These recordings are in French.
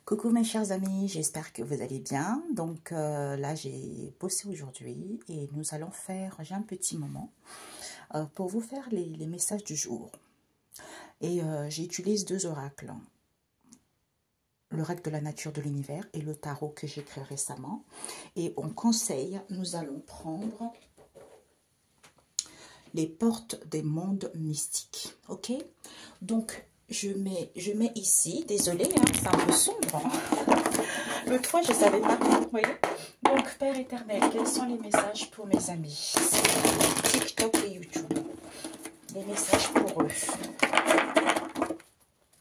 Coucou mes chers amis, j'espère que vous allez bien. Donc là j'ai bossé aujourd'hui et nous allons faire, j'ai un petit moment pour vous faire les messages du jour. Et j'utilise deux oracles, l'oracle de la nature de l'univers et le tarot que j'ai créé récemment. Et en conseil, nous allons prendre les portes des mondes mystiques, ok? Donc je mets ici, désolée, hein, c'est un peu sombre. Hein. L'autre fois, je ne savais pas, vous voyez. Donc, Père éternel, quels sont les messages pour mes amis? TikTok et YouTube. Les messages pour eux.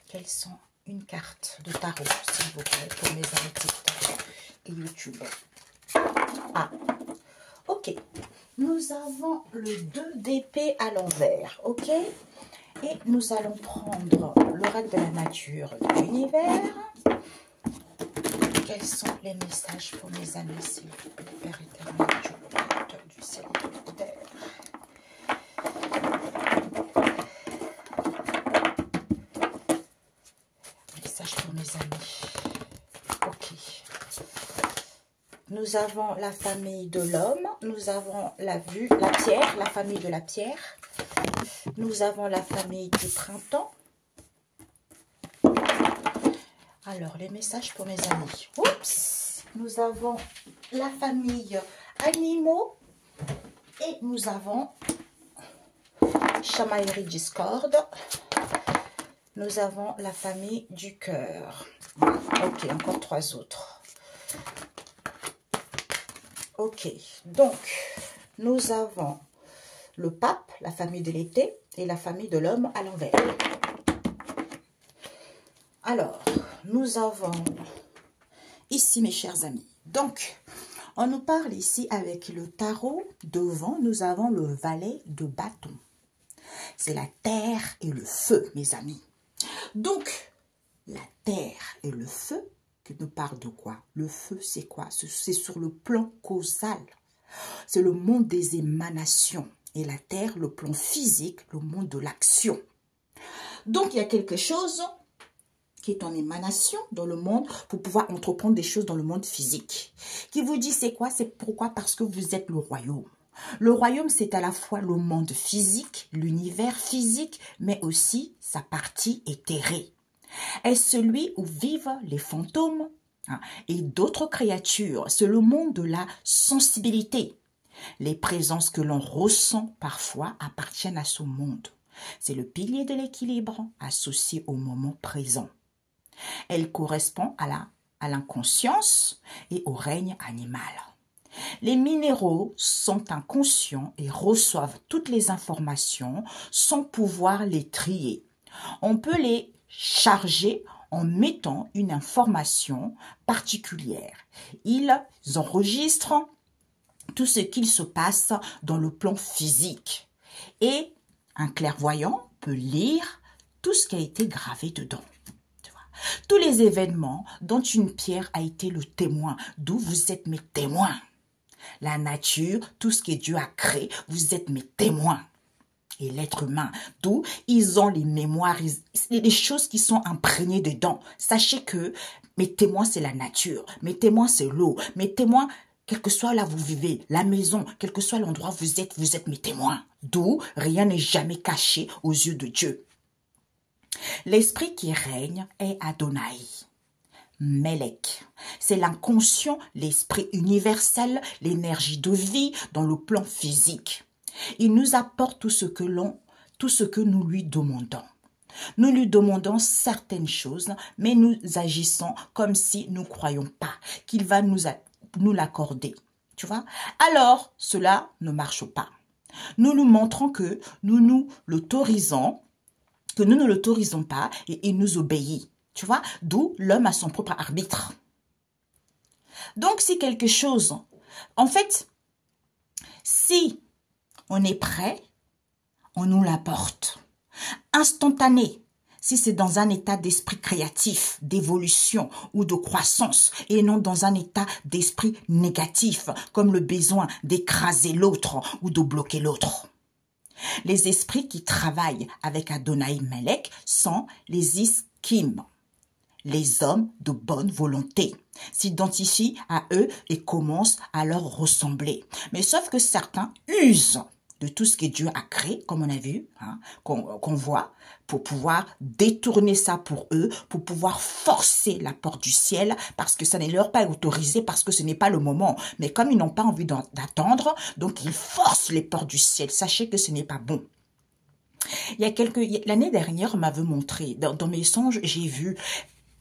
Quelles sont une carte de tarot, s'il vous plaît, pour mes amis TikTok et YouTube? Ah, ok. Nous avons le 2 d'épée à l'envers, ok? Et nous allons prendre l'oracle de la nature de l'univers. Quels sont les messages pour mes amis, s'il vous plaît, Père éternel, Dieu, le créateur du ciel et de la terre. Message pour mes amis. Ok. Nous avons la famille de l'homme. Nous avons la pierre, la famille de la pierre. Nous avons la famille du printemps. Alors, les messages pour mes amis. Oups! Nous avons la famille animaux. Et nous avons chamaillerie discorde. Nous avons la famille du cœur. Ok, encore trois autres. Ok, donc, nous avons le pape, la famille de l'été, et la famille de l'homme à l'envers. Alors, nous avons ici, mes chers amis. Donc, on nous parle ici avec le tarot. Devant, nous avons le valet de bâton. C'est la terre et le feu, mes amis. Donc, la terre et le feu, qui nous parle de quoi? Le feu, c'est quoi? C'est sur le plan causal. C'est le monde des émanations. Et la terre, le plan physique, le monde de l'action. Donc, il y a quelque chose qui est en émanation dans le monde pour pouvoir entreprendre des choses dans le monde physique. Qui vous dit c'est quoi? C'est pourquoi? Parce que vous êtes le royaume. Le royaume, c'est à la fois le monde physique, l'univers physique, mais aussi sa partie éthérée. Est celui où vivent les fantômes et d'autres créatures. C'est le monde de la sensibilité. Les présences que l'on ressent parfois appartiennent à ce monde. C'est le pilier de l'équilibre associé au moment présent. Elle correspond à l'inconscience et au règne animal. Les minéraux sont inconscients et reçoivent toutes les informations sans pouvoir les trier. On peut les charger en mettant une information particulière. Ils enregistrent tout ce qu'il se passe dans le plan physique. Et un clairvoyant peut lire tout ce qui a été gravé dedans. Tous les événements dont une pierre a été le témoin, d'où vous êtes mes témoins. La nature, tout ce que Dieu a créé, vous êtes mes témoins. Et l'être humain, d'où ils ont les mémoires, les choses qui sont imprégnées dedans. Sachez que mes témoins, c'est la nature. Mes témoins, c'est l'eau. Mes témoins, quel que soit là où vous vivez, la maison, quel que soit l'endroit où vous êtes mes témoins. D'où rien n'est jamais caché aux yeux de Dieu. L'esprit qui règne est Adonai. Melek, c'est l'inconscient, l'esprit universel, l'énergie de vie dans le plan physique. Il nous apporte tout ce que nous lui demandons. Nous lui demandons certaines choses, mais nous agissons comme si nous ne croyons pas qu'il va nous l'accorder. Tu vois? Alors, cela ne marche pas. Nous nous montrons que nous ne l'autorisons pas et il nous obéit. Tu vois? D'où l'homme a son propre arbitre. Donc, si quelque chose... En fait, si on est prêt, on nous l'apporte. Instantané. Si c'est dans un état d'esprit créatif, d'évolution ou de croissance, et non dans un état d'esprit négatif, comme le besoin d'écraser l'autre ou de bloquer l'autre. Les esprits qui travaillent avec Adonai Melek sont les Iskim. les hommes de bonne volonté s'identifient à eux et commencent à leur ressembler. Mais sauf que certains usent de tout ce que Dieu a créé, comme on a vu, hein, qu'on voit, pour pouvoir détourner ça pour eux, pour pouvoir forcer la porte du ciel, parce que ça n'est leur pas autorisé, parce que ce n'est pas le moment. Mais comme ils n'ont pas envie d'attendre, donc ils forcent les portes du ciel. Sachez que ce n'est pas bon. L'année dernière, on m'avait montré, dans mes songes, j'ai vu,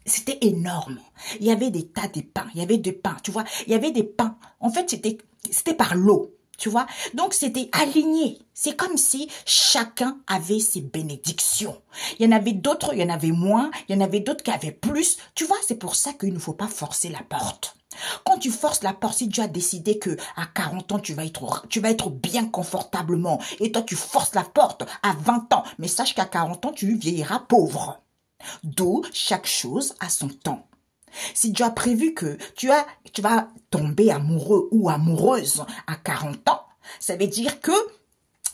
c'était énorme. Il y avait des tas de pains, il y avait des pains, tu vois, il y avait des pains. En fait, c'était par lot. Tu vois, donc c'était aligné. C'est comme si chacun avait ses bénédictions. Il y en avait d'autres, il y en avait moins, il y en avait d'autres qui avaient plus. Tu vois, c'est pour ça qu'il ne faut pas forcer la porte. Quand tu forces la porte, si Dieu a décidé que à 40 ans, tu vas être bien confortablement, et toi tu forces la porte à 20 ans, mais sache qu'à 40 ans, tu vieilliras pauvre. D'où chaque chose a son temps. Si Dieu a prévu que tu vas tomber amoureux ou amoureuse à 40 ans, ça veut dire que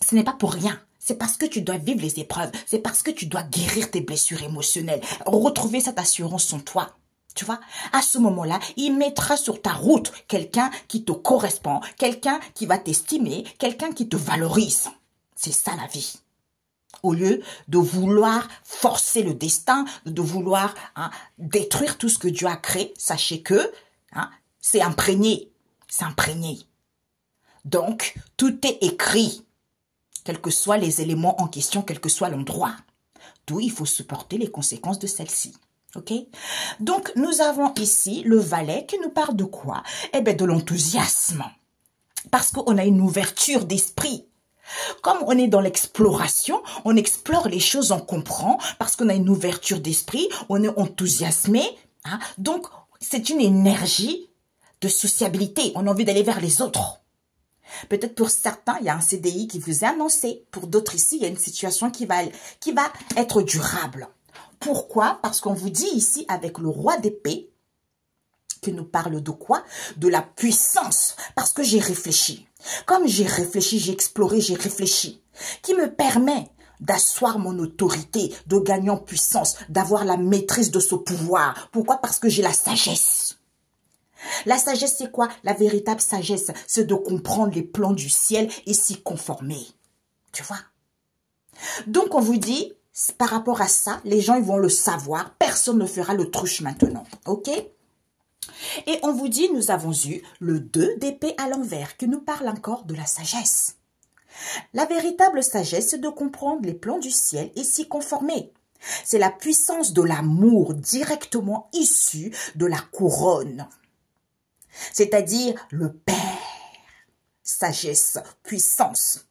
ce n'est pas pour rien. C'est parce que tu dois vivre les épreuves. C'est parce que tu dois guérir tes blessures émotionnelles. Retrouver cette assurance en toi. Tu vois, à ce moment-là, il mettra sur ta route quelqu'un qui te correspond, quelqu'un qui va t'estimer, quelqu'un qui te valorise. C'est ça la vie. Au lieu de vouloir forcer le destin, de vouloir détruire tout ce que Dieu a créé, sachez que c'est imprégné. C'est imprégné. Donc, tout est écrit, quels que soient les éléments en question, quel que soit l'endroit. D'où il faut supporter les conséquences de celle-ci. Ok? Donc, nous avons ici le valet qui nous parle de quoi? Eh bien, de l'enthousiasme. Parce qu'on a une ouverture d'esprit. Comme on est dans l'exploration, on explore les choses, on comprend, parce qu'on a une ouverture d'esprit, on est enthousiasmé. Donc, c'est une énergie de sociabilité. On a envie d'aller vers les autres. Peut-être pour certains, il y a un CDI qui vous est annoncé. Pour d'autres ici, il y a une situation qui va être durable. Pourquoi? Parce qu'on vous dit ici, avec le roi d'épée, qui nous parle de quoi? De la puissance. Parce que j'ai réfléchi. Comme j'ai réfléchi, j'ai exploré, j'ai réfléchi. Qui me permet d'asseoir mon autorité, de gagner en puissance, d'avoir la maîtrise de ce pouvoir. Pourquoi? Parce que j'ai la sagesse. La sagesse, c'est quoi? La véritable sagesse, c'est de comprendre les plans du ciel et s'y conformer. Tu vois? Donc, on vous dit, par rapport à ça, les gens ils vont le savoir. Personne ne fera l'autruche maintenant. Ok? Et on vous dit, nous avons eu le 2 d'épée à l'envers qui nous parle encore de la sagesse. La véritable sagesse, c'est de comprendre les plans du ciel et s'y conformer. C'est la puissance de l'amour directement issue de la couronne. C'est-à-dire le Père. Sagesse, puissance.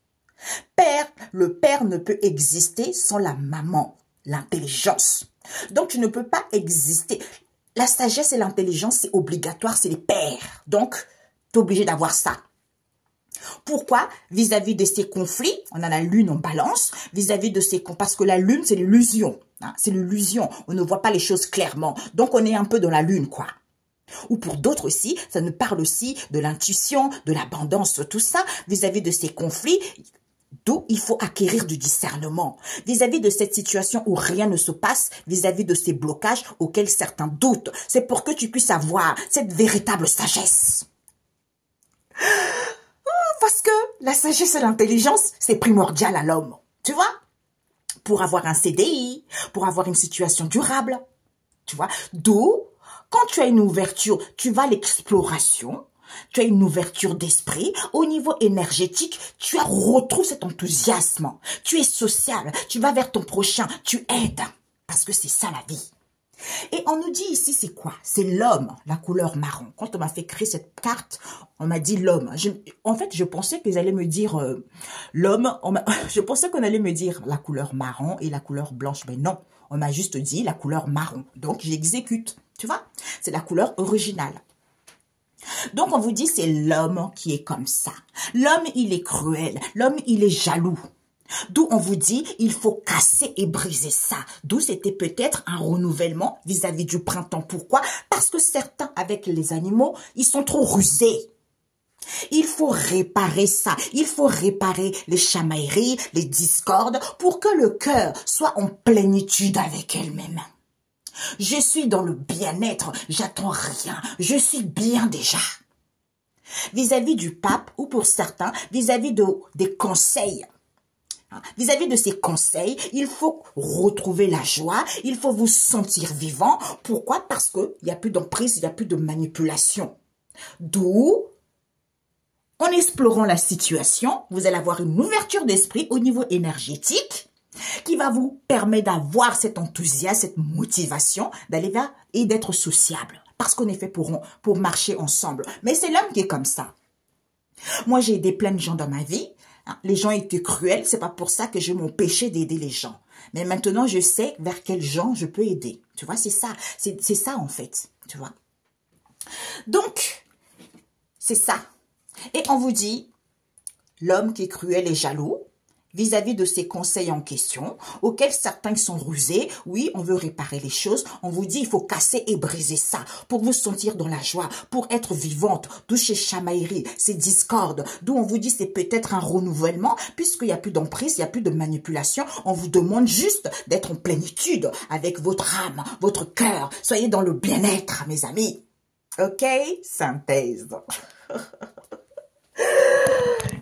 Le Père ne peut exister sans la maman, l'intelligence. Donc, tu ne peux pas exister. La sagesse et l'intelligence, c'est obligatoire, c'est les pères. Donc, tu es obligé d'avoir ça. Pourquoi? Vis-à-vis de ces conflits, on a la lune en balance, vis-à-vis de ces conflits, parce que la lune, c'est l'illusion. C'est l'illusion, on ne voit pas les choses clairement. Donc, on est un peu dans la lune, quoi. Ou pour d'autres aussi, ça nous parle aussi de l'intuition, de l'abondance, tout ça, vis-à-vis de ces conflits. D'où il faut acquérir du discernement vis-à-vis de cette situation où rien ne se passe, vis-à-vis de ces blocages auxquels certains doutent. C'est pour que tu puisses avoir cette véritable sagesse. Parce que la sagesse et l'intelligence, c'est primordial à l'homme. Tu vois? Pour avoir un CDI, pour avoir une situation durable. Tu vois? D'où, quand tu as une ouverture, tu vas à l'exploration. Tu as une ouverture d'esprit. Au niveau énergétique, tu retrouves cet enthousiasme. Tu es social. Tu vas vers ton prochain. Tu aides. Parce que c'est ça la vie. Et on nous dit ici, c'est quoi? C'est l'homme, la couleur marron. Quand on m'a fait créer cette carte, on m'a dit l'homme. En fait, je pensais qu'ils allaient me dire l'homme. Je pensais qu'on allait me dire la couleur marron et la couleur blanche. Mais non, on m'a juste dit la couleur marron. Donc, j'exécute. Tu vois? C'est la couleur originale. Donc, on vous dit, c'est l'homme qui est comme ça. L'homme, il est cruel. L'homme, il est jaloux. D'où on vous dit, il faut casser et briser ça. D'où c'était peut-être un renouvellement vis-à-vis du printemps. Pourquoi? Parce que certains, avec les animaux, ils sont trop rusés. Il faut réparer ça. Il faut réparer les chamailleries, les discordes pour que le cœur soit en plénitude avec elle-même. Je suis dans le bien-être, j'attends rien, je suis bien déjà. Vis-à-vis du pape, ou pour certains, vis-à-vis des conseils. Vis-à-vis de ces conseils, il faut retrouver la joie, il faut vous sentir vivant. Pourquoi? Parce qu'il n'y a plus d'emprise, il n'y a plus de manipulation. D'où, en explorant la situation, vous allez avoir une ouverture d'esprit au niveau énergétique qui va vous permettre d'avoir cet enthousiasme, cette motivation d'aller vers et d'être sociable. Parce qu'on est fait pour marcher ensemble. Mais c'est l'homme qui est comme ça. Moi, j'ai aidé plein de gens dans ma vie. Les gens étaient cruels, c'est pas pour ça que je m'empêchais d'aider les gens. Mais maintenant, je sais vers quels gens je peux aider. Tu vois, c'est ça en fait, tu vois. Donc, c'est ça. Et on vous dit, l'homme qui est cruel et jaloux, vis-à-vis de ces conseils en question, auxquels certains sont rusés, oui, on veut réparer les choses, on vous dit, il faut casser et briser ça, pour vous sentir dans la joie, pour être vivante, d'où chez chamaillerie, c'est discorde, d'où on vous dit, c'est peut-être un renouvellement, puisqu'il n'y a plus d'emprise, il n'y a plus de manipulation, on vous demande juste d'être en plénitude, avec votre âme, votre cœur, soyez dans le bien-être, mes amis. Ok? Synthèse.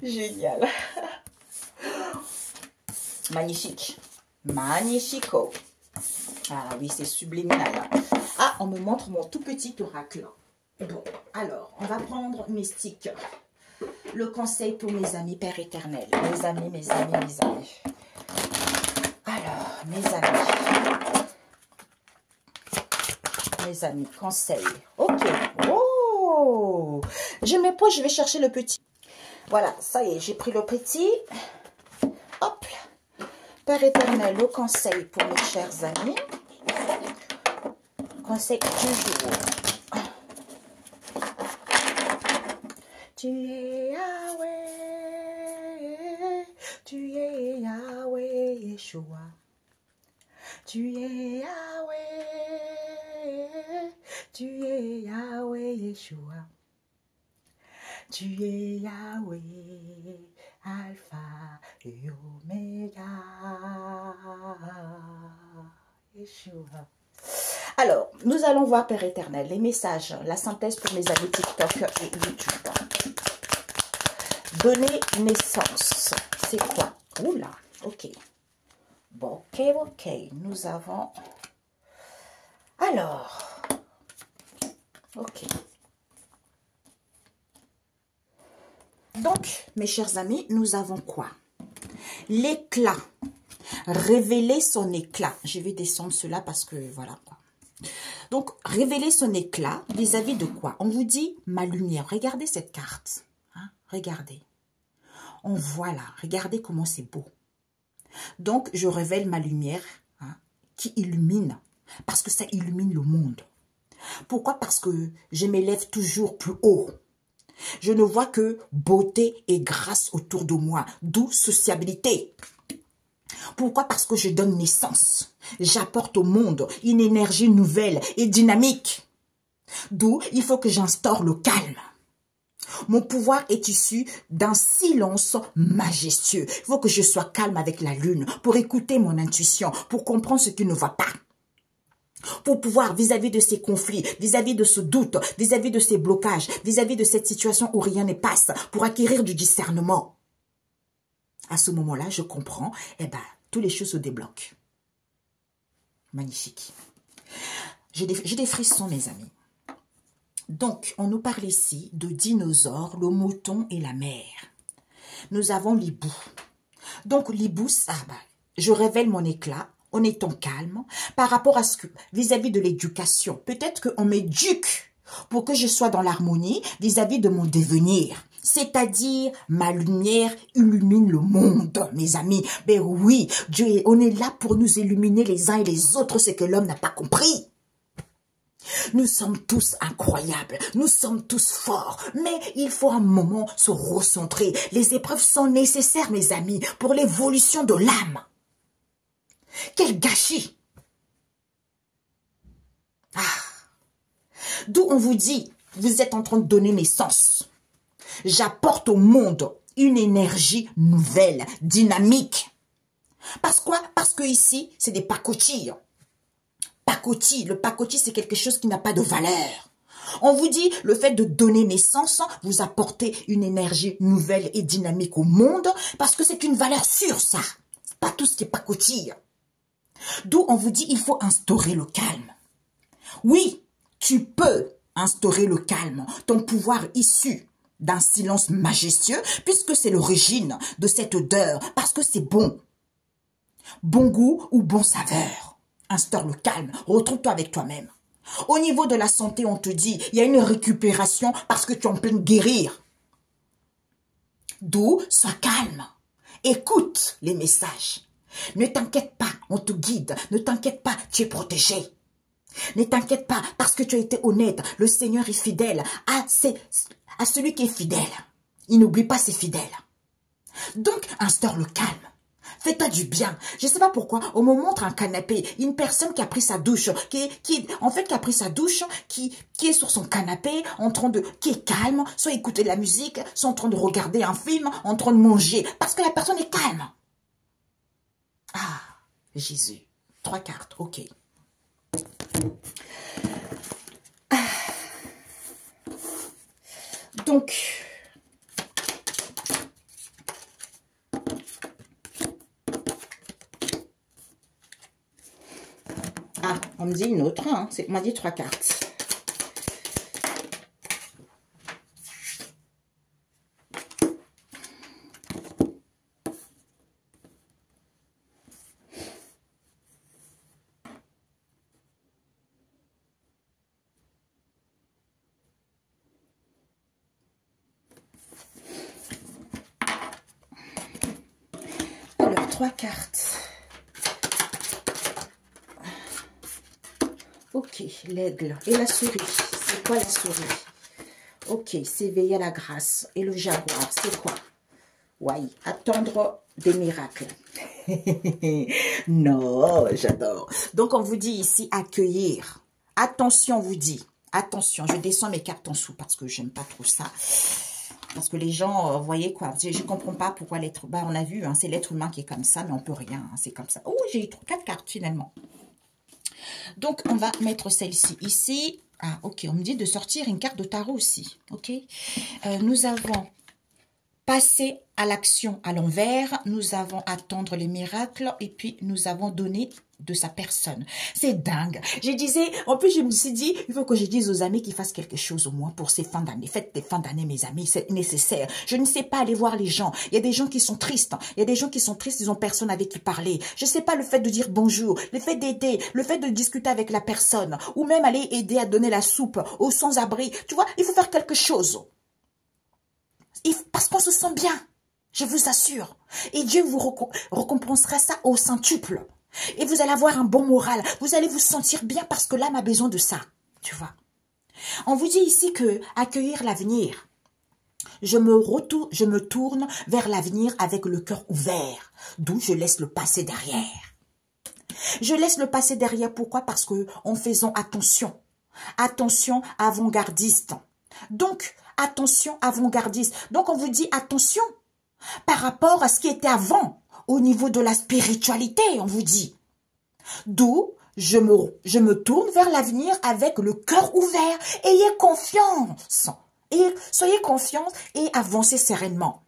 Génial. Magnifique. Magnifico. Ah oui, c'est subliminal. Ah, on me montre mon tout petit oracle. Bon, alors, on va prendre mystique. Le conseil pour mes amis, Père éternel. Mes amis, mes amis, mes amis. Alors, mes amis. Mes amis, conseil. Ok. Oh! Je me pose, je vais chercher le petit. Voilà, ça y est, j'ai pris le petit. Hop là. Père éternel, le conseil pour mes chers amis. Conseil du jour. Tu es Yahweh, tu es Yahweh Yeshua. Tu es Yahweh, tu es Yahweh Yeshua. Tu es Yahweh, Alpha et Oméga, Yeshua. Alors, nous allons voir, Père éternel, les messages, la synthèse pour mes amis TikTok et YouTube. Donner naissance, c'est quoi? Oula, ok. Bon, ok, nous avons... Alors, ok. Donc, mes chers amis, nous avons quoi? L'éclat. Révéler son éclat. Je vais descendre cela parce que, voilà. Donc, révéler son éclat vis-à-vis de quoi? On vous dit, ma lumière. Regardez cette carte. Hein? Regardez. On voit là. Regardez comment c'est beau. Donc, je révèle ma lumière qui illumine. Parce que ça illumine le monde. Pourquoi? Parce que je m'élève toujours plus haut. Je ne vois que beauté et grâce autour de moi, d'où sociabilité. Pourquoi? Parce que je donne naissance. J'apporte au monde une énergie nouvelle et dynamique. D'où il faut que j'instaure le calme. Mon pouvoir est issu d'un silence majestueux. Il faut que je sois calme avec la lune pour écouter mon intuition, pour comprendre ce qui ne va pas. Pour pouvoir, vis-à-vis de ces conflits, vis-à-vis de ce doute, vis-à-vis de ces blocages, vis-à-vis de cette situation où rien ne passe, pour acquérir du discernement. À ce moment-là, je comprends, toutes les choses se débloquent. Magnifique. J'ai des frissons, mes amis. Donc, on nous parle ici de dinosaures, le mouton et la mer. Nous avons l'hibou. Donc, l'hibou, je révèle mon éclat en étant calme par rapport à ce que, vis-à-vis de l'éducation. Peut-être qu'on m'éduque pour que je sois dans l'harmonie vis-à-vis de mon devenir. C'est-à-dire, ma lumière illumine le monde, mes amis. Ben oui, Dieu, on est là pour nous illuminer les uns et les autres, c'est que l'homme n'a pas compris. Nous sommes tous incroyables, nous sommes tous forts, mais il faut un moment se recentrer. Les épreuves sont nécessaires, mes amis, pour l'évolution de l'âme. Quel gâchis! D'où on vous dit, vous êtes en train de donner naissance. J'apporte au monde une énergie nouvelle, dynamique. Parce quoi? Parce que ici, c'est des pacotilles. pacotille. Le pacotille, c'est quelque chose qui n'a pas de valeur. On vous dit, le fait de donner naissance, vous apportez une énergie nouvelle et dynamique au monde, parce que c'est une valeur sûre, ça. C'est pas tout ce qui est pacotille. D'où on vous dit, il faut instaurer le calme. Oui, tu peux instaurer le calme, ton pouvoir issu d'un silence majestueux, puisque c'est l'origine de cette odeur, parce que c'est bon. Bon goût ou bon saveur. Instaure le calme, retrouve-toi avec toi-même. Au niveau de la santé, on te dit, il y a une récupération parce que tu es en plein de guérir. D'où, sois calme. Écoute les messages. Ne t'inquiète pas, on te guide. Ne t'inquiète pas, tu es protégé. Ne t'inquiète pas parce que tu as été honnête. Le Seigneur est fidèle à celui qui est fidèle. Il n'oublie pas ses fidèles. Donc, instaure le calme. Fais-toi du bien. Je ne sais pas pourquoi, on me montre un canapé, une personne qui a pris sa douche, qui est sur son canapé, qui est calme, soit écouter de la musique, soit en train de regarder un film, en train de manger, parce que la personne est calme. Ah, Jésus. 3 cartes, ok. Ah. Donc, on me dit une autre, hein. On m'a dit 3 cartes. Alors, 3 cartes. Ok, l'aigle et la souris. C'est quoi la souris? Ok, s'éveiller à la grâce. Et le jaguar, c'est quoi? Oui, attendre des miracles. Non, j'adore. Donc, on vous dit ici accueillir. Attention, on vous dit. Attention, je descends mes cartes en dessous parce que j'aime pas trop ça. Parce que les gens, vous voyez quoi, je ne comprends pas pourquoi l'être... Bah, on a vu, hein, c'est l'être humain qui est comme ça, mais on peut rien, hein, c'est comme ça. Oh, j'ai eu 4 cartes finalement. Donc, on va mettre celle-ci ici. Ah, ok, on me dit de sortir une carte de tarot aussi. Ok. Nous avons passé à l'action à l'envers. Nous avons attendre les miracles. Et puis, nous avons donné de sa personne. C'est dingue. Je disais, en plus, je me suis dit, il faut que je dise aux amis qu'ils fassent quelque chose au moins pour ces fins d'année. Faites des fins d'année, mes amis, c'est nécessaire. Je ne sais pas aller voir les gens. Il y a des gens qui sont tristes. Il y a des gens qui sont tristes, ils ont personne avec qui parler. Je ne sais pas, le fait de dire bonjour, le fait d'aider, le fait de discuter avec la personne, ou même aller aider à donner la soupe aux sans-abri. Tu vois, il faut faire quelque chose. Parce qu'on se sent bien, je vous assure. Et Dieu vous récompensera ça au centuple. Et vous allez avoir un bon moral. Vous allez vous sentir bien parce que l'âme a besoin de ça. Tu vois. On vous dit ici que accueillir l'avenir. Je me tourne vers l'avenir avec le cœur ouvert. D'où je laisse le passé derrière. Je laisse le passé derrière. Pourquoi? Parce que en faisant attention. Attention avant-gardiste. Donc, attention avant-gardiste. Donc, on vous dit attention par rapport à ce qui était avant. Au niveau de la spiritualité, on vous dit. D'où je me tourne vers l'avenir avec le cœur ouvert. Ayez confiance. Soyez confiants et avancez sereinement.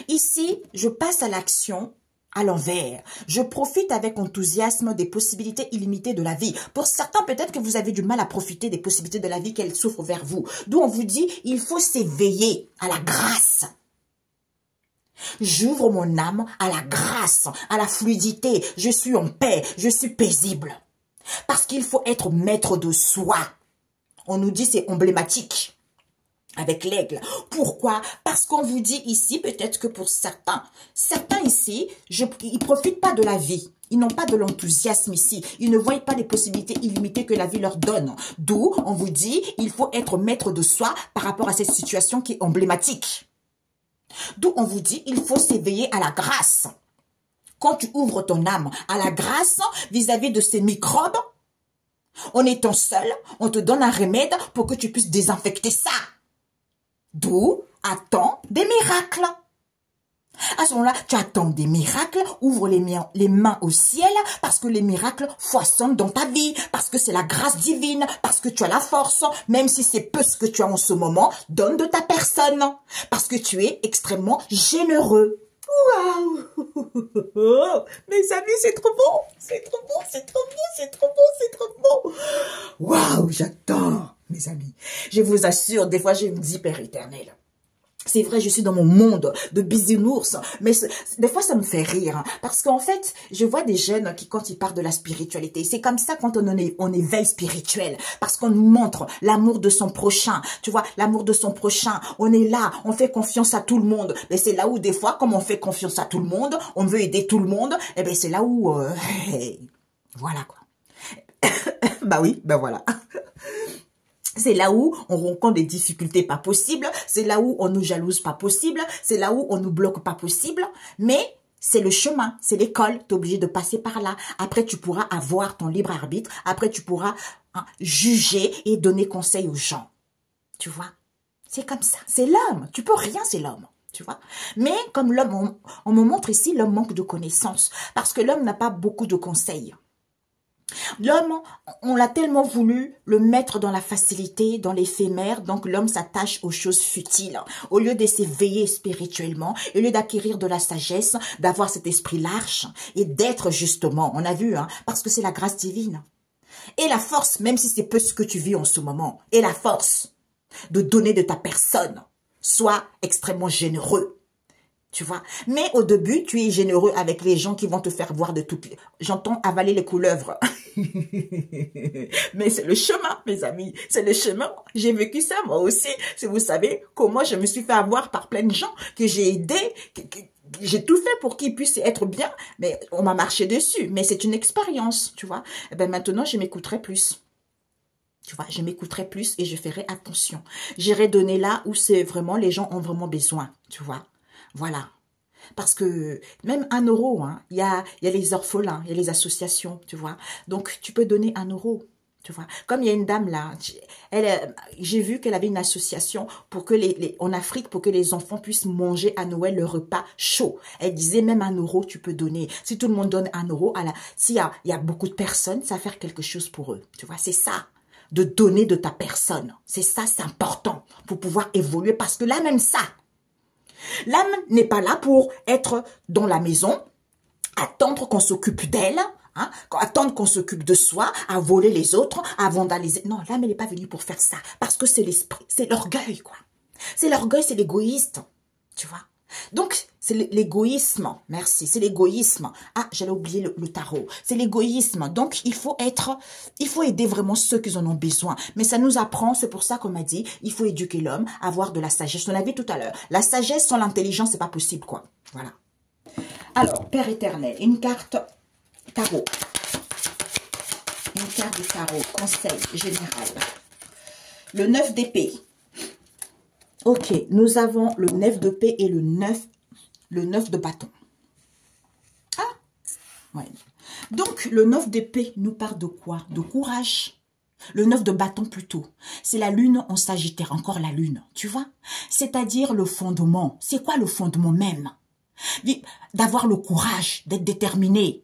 Ici, je passe à l'action à l'envers. Je profite avec enthousiasme des possibilités illimitées de la vie. Pour certains, peut-être que vous avez du mal à profiter des possibilités de la vie qu'elle s'offre vers vous. D'où on vous dit, il faut s'éveiller à la grâce. J'ouvre mon âme à la grâce, à la fluidité. Je suis en paix, je suis paisible. Parce qu'il faut être maître de soi. On nous dit c'est emblématique avec l'aigle. Pourquoi? Parce qu'on vous dit ici, peut-être que pour certains ici, ils ne profitent pas de la vie. Ils n'ont pas de l'enthousiasme ici. Ils ne voient pas les possibilités illimitées que la vie leur donne. D'où on vous dit, il faut être maître de soi par rapport à cette situation qui est emblématique. D'où on vous dit, il faut s'éveiller à la grâce. Quand tu ouvres ton âme à la grâce vis-à-vis de ces microbes, en étant seul, on te donne un remède pour que tu puisses désinfecter ça. D'où attends des miracles. À ce moment-là, tu attends des miracles, ouvre les mains au ciel, parce que les miracles foisonnent dans ta vie, parce que c'est la grâce divine, parce que tu as la force, même si c'est peu ce que tu as en ce moment, donne de ta personne, parce que tu es extrêmement généreux. Waouh! Mes amis, c'est trop beau, c'est trop beau, c'est trop beau, c'est trop beau, c'est trop beau. Waouh, j'adore, mes amis. Je vous assure, des fois, je me dis, Père éternel, c'est vrai, je suis dans mon monde de bisounours, mais des fois, ça me fait rire. Hein, parce qu'en fait, je vois des jeunes qui, quand ils parlent de la spiritualité, c'est comme ça quand on éveille spirituel. Parce qu'on nous montre l'amour de son prochain. Tu vois, l'amour de son prochain. On est là, on fait confiance à tout le monde. Mais c'est là où, des fois, comme on fait confiance à tout le monde, on veut aider tout le monde, et ben c'est là où... voilà, quoi. Bah oui, ben voilà. C'est là où on rencontre des difficultés pas possibles, c'est là où on nous jalouse pas possible, c'est là où on nous bloque pas possible, mais c'est le chemin, c'est l'école, tu es obligé de passer par là. Après, tu pourras avoir ton libre arbitre, après, tu pourras juger et donner conseil aux gens. Tu vois, c'est comme ça, c'est l'homme, tu peux rien, c'est l'homme. Tu vois, mais comme l'homme, on me montre ici, l'homme manque de connaissances, parce que l'homme n'a pas beaucoup de conseils. L'homme, on l'a tellement voulu le mettre dans la facilité, dans l'éphémère, donc l'homme s'attache aux choses futiles. Au lieu de s'éveiller spirituellement, au lieu d'acquérir de la sagesse, d'avoir cet esprit large et d'être justement, on a vu, hein, parce que c'est la grâce divine. Et la force, même si c'est peu ce que tu vis en ce moment, et la force de donner de ta personne, sois extrêmement généreux. Tu vois, mais au début, tu es généreux avec les gens qui vont te faire voir de toutes les... J'entends avaler les couleuvres. Mais c'est le chemin, mes amis. C'est le chemin. J'ai vécu ça, moi aussi. Si vous savez comment je me suis fait avoir par plein de gens que j'ai aidés, j'ai tout fait pour qu'ils puissent être bien, mais on m'a marché dessus. Mais c'est une expérience, tu vois. Et ben maintenant, je m'écouterai plus. Tu vois, je m'écouterai plus et je ferai attention. J'irai donner là où c'est vraiment, les gens ont vraiment besoin, tu vois. Voilà. Parce que même 1 euro, hein, il y a les orphelins, il y a les associations, tu vois. Donc, tu peux donner 1 euro, tu vois. Comme il y a une dame là, j'ai vu qu'elle avait une association pour que en Afrique, pour que les enfants puissent manger à Noël le repas chaud. Elle disait même 1 euro, tu peux donner. Si tout le monde donne 1 euro, s'il y a beaucoup de personnes, ça va faire quelque chose pour eux. Tu vois, c'est ça. De donner de ta personne. C'est ça, c'est important pour pouvoir évoluer. Parce que là, même ça, l'âme n'est pas là pour être dans la maison, attendre qu'on s'occupe d'elle, hein, attendre qu'on s'occupe de soi, à voler les autres, à vandaliser. Non, l'âme, elle n'est pas venue pour faire ça. Parce que c'est l'esprit, c'est l'orgueil, quoi. C'est l'orgueil, c'est l'égoïste, tu vois. Donc, c'est l'égoïsme, merci, c'est l'égoïsme. Ah, j'allais oublier le tarot. C'est l'égoïsme. Donc, il faut aider vraiment ceux qui en ont besoin. Mais ça nous apprend, c'est pour ça qu'on m'a dit, il faut éduquer l'homme, avoir de la sagesse. On l'a vu tout à l'heure. La sagesse sans l'intelligence, c'est pas possible, quoi. Voilà. Alors, Père éternel, une carte tarot. Une carte de tarot, conseil général. Le 9 d'épée. Ok, nous avons le 9 d'épée et le 9 de bâton. Ah, ouais. Donc, le 9 d'épée nous parle de quoi? De courage. Le 9 de bâton plutôt. C'est la lune en Sagittaire, encore la lune, tu vois? C'est-à-dire le fondement. C'est quoi le fondement même? D'avoir le courage, d'être déterminé.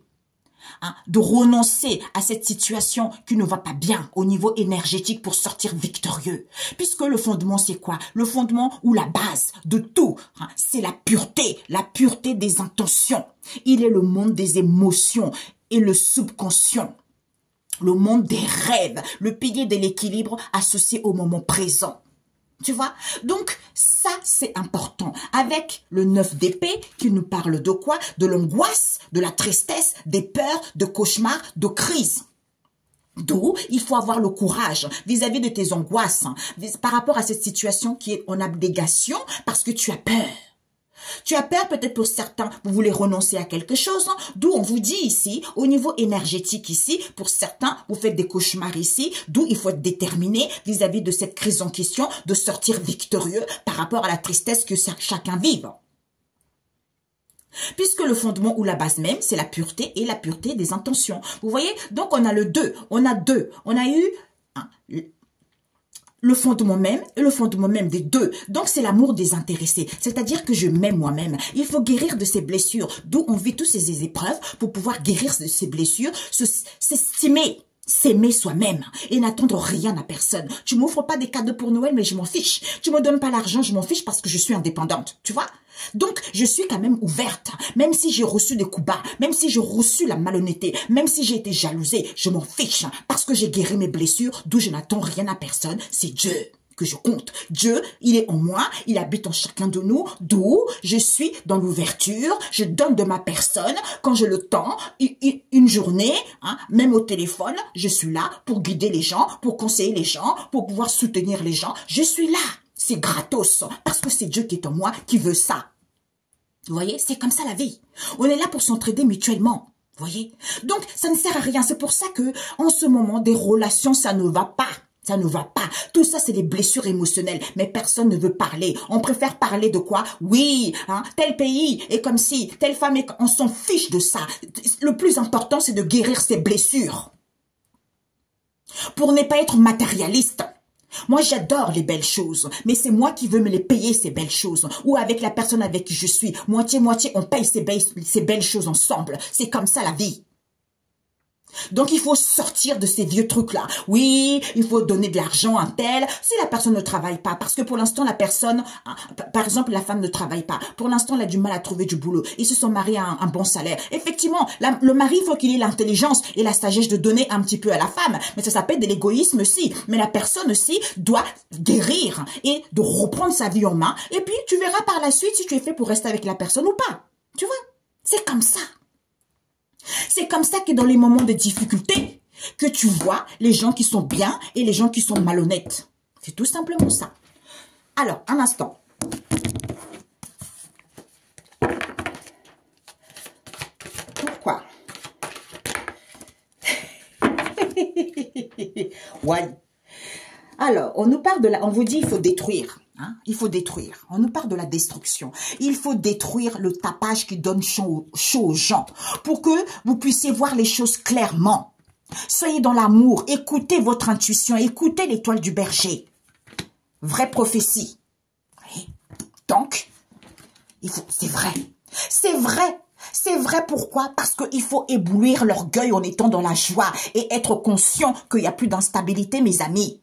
Hein, de renoncer à cette situation qui ne va pas bien au niveau énergétique pour sortir victorieux. Puisque le fondement, c'est quoi? Le fondement ou la base de tout, hein, c'est la pureté des intentions. Il est le monde des émotions et le subconscient. Le monde des rêves, le pilier de l'équilibre associé au moment présent. Tu vois? Donc, ça, c'est important. Avec le 9 d'épée qui nous parle de quoi? De l'angoisse, de la tristesse, des peurs, de cauchemars, de crises. D'où il faut avoir le courage vis-à-vis de tes angoisses, hein, par rapport à cette situation qui est en abnégation parce que tu as peur. Tu as peur peut-être pour certains, vous voulez renoncer à quelque chose, hein, d'où on vous dit ici, au niveau énergétique ici, pour certains, vous faites des cauchemars ici, d'où il faut être déterminé vis-à-vis de cette crise en question, de sortir victorieux par rapport à la tristesse que chacun vive. Puisque le fondement ou la base même, c'est la pureté et la pureté des intentions. Vous voyez, donc on a le 2, on a eu hein, le fondement même et le fondement même des deux. Donc, c'est l'amour désintéressé. C'est-à-dire que je m'aime moi-même. Il faut guérir de ces blessures. D'où on vit toutes ces épreuves pour pouvoir guérir de ces blessures, s'estimer, s'aimer soi-même et n'attendre rien à personne. Tu m'offres pas des cadeaux pour Noël, mais je m'en fiche. Tu me donnes pas l'argent, je m'en fiche parce que je suis indépendante. Tu vois? Donc, je suis quand même ouverte. Même si j'ai reçu des coups bas, même si j'ai reçu la malhonnêteté, même si j'ai été jalousée, je m'en fiche parce que j'ai guéri mes blessures, d'où je n'attends rien à personne. C'est Dieu que je compte. Dieu, il est en moi, il habite en chacun de nous, d'où je suis dans l'ouverture, je donne de ma personne quand j'ai le temps, une journée, hein, même au téléphone, je suis là pour guider les gens, pour conseiller les gens, pour pouvoir soutenir les gens. Je suis là. C'est gratos parce que c'est Dieu qui est en moi qui veut ça. Vous voyez, c'est comme ça la vie. On est là pour s'entraider mutuellement. Vous voyez? Donc, ça ne sert à rien. C'est pour ça que, en ce moment, des relations, ça ne va pas. Ça ne va pas. Tout ça, c'est des blessures émotionnelles. Mais personne ne veut parler. On préfère parler de quoi? Oui, hein, tel pays est comme si, telle femme est... On s'en fiche de ça. Le plus important, c'est de guérir ces blessures. Pour ne pas être matérialiste. Moi, j'adore les belles choses, mais c'est moi qui veux me les payer, ces belles choses. Ou avec la personne avec qui je suis. Moitié-moitié, on paye ces belles choses ensemble. C'est comme ça la vie. Donc, il faut sortir de ces vieux trucs-là. Oui, il faut donner de l'argent à un tel si la personne ne travaille pas. Parce que pour l'instant, la personne, par exemple, la femme ne travaille pas. Pour l'instant, elle a du mal à trouver du boulot. Ils se sont mariés à un bon salaire. Effectivement, le mari, il faut qu'il ait l'intelligence et la sagesse de donner un petit peu à la femme. Mais ça s'appelle de l'égoïsme aussi. Mais la personne aussi doit guérir et de reprendre sa vie en main. Et puis, tu verras par la suite si tu es fait pour rester avec la personne ou pas. Tu vois? C'est comme ça. C'est comme ça que dans les moments de difficulté, que tu vois les gens qui sont bien et les gens qui sont malhonnêtes. C'est tout simplement ça. Alors, un instant. Pourquoi? Ouais. Alors, on nous parle de la... On vous dit il faut détruire. Hein? Il faut détruire. On nous parle de la destruction. Il faut détruire le tapage qui donne chaud aux gens pour que vous puissiez voir les choses clairement. Soyez dans l'amour. Écoutez votre intuition. Écoutez l'étoile du berger. Vraie prophétie. Oui. Donc, c'est vrai. C'est vrai. C'est vrai, pourquoi? Parce qu'il faut éblouir l'orgueil en étant dans la joie et être conscient qu'il n'y a plus d'instabilité, mes amis.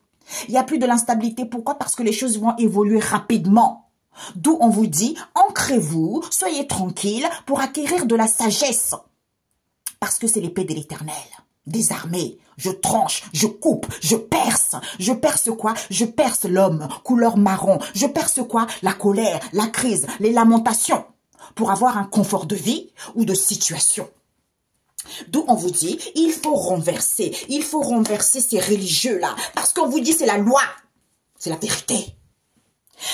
Il n'y a plus de l'instabilité. Pourquoi? Parce que les choses vont évoluer rapidement. D'où on vous dit, ancrez-vous, soyez tranquille pour acquérir de la sagesse. Parce que c'est l'épée de l'Éternel. Des armées, je tranche, je coupe, je perce. Je perce quoi? Je perce l'homme, couleur marron. Je perce quoi? La colère, la crise, les lamentations. Pour avoir un confort de vie ou de situation. D'où on vous dit, il faut renverser ces religieux-là. Parce qu'on vous dit, c'est la loi. C'est la vérité.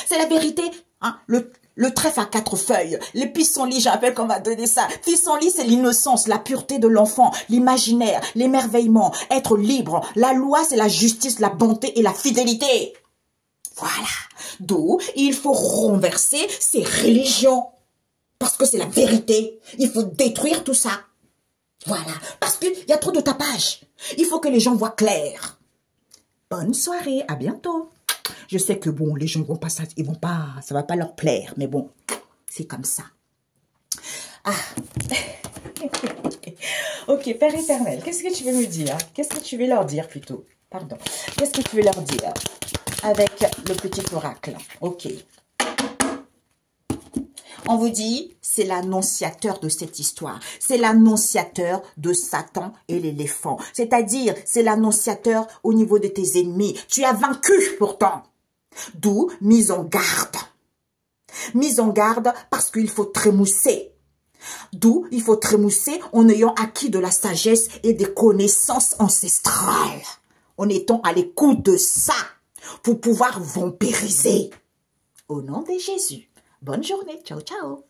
C'est la vérité. Hein? Le trèfle à 4 feuilles. Les pissenlits, j'appelle qu'on va donner ça. Pissenlit, c'est l'innocence, la pureté de l'enfant, l'imaginaire, l'émerveillement, être libre. La loi, c'est la justice, la bonté et la fidélité. Voilà. D'où il faut renverser ces religions. Parce que c'est la vérité. Il faut détruire tout ça. Voilà. Parce qu'il y a trop de tapage. Il faut que les gens voient clair. Bonne soirée. À bientôt. Je sais que bon, les gens vont pas, ça va pas leur plaire. Mais bon, c'est comme ça. Ah. Ok, Père éternel, qu'est-ce que tu veux me dire? Qu'est-ce que tu veux leur dire plutôt? Pardon. Qu'est-ce que tu veux leur dire? Avec le petit oracle. Ok. On vous dit, c'est l'annonciateur de cette histoire. C'est l'annonciateur de Satan et l'éléphant. C'est-à-dire, c'est l'annonciateur au niveau de tes ennemis. Tu as vaincu pourtant. D'où mise en garde. Mise en garde parce qu'il faut trémousser. D'où il faut trémousser en ayant acquis de la sagesse et des connaissances ancestrales. En étant à l'écoute de ça pour pouvoir vampiriser. Au nom de Jésus. Bonne journée. Ciao, ciao.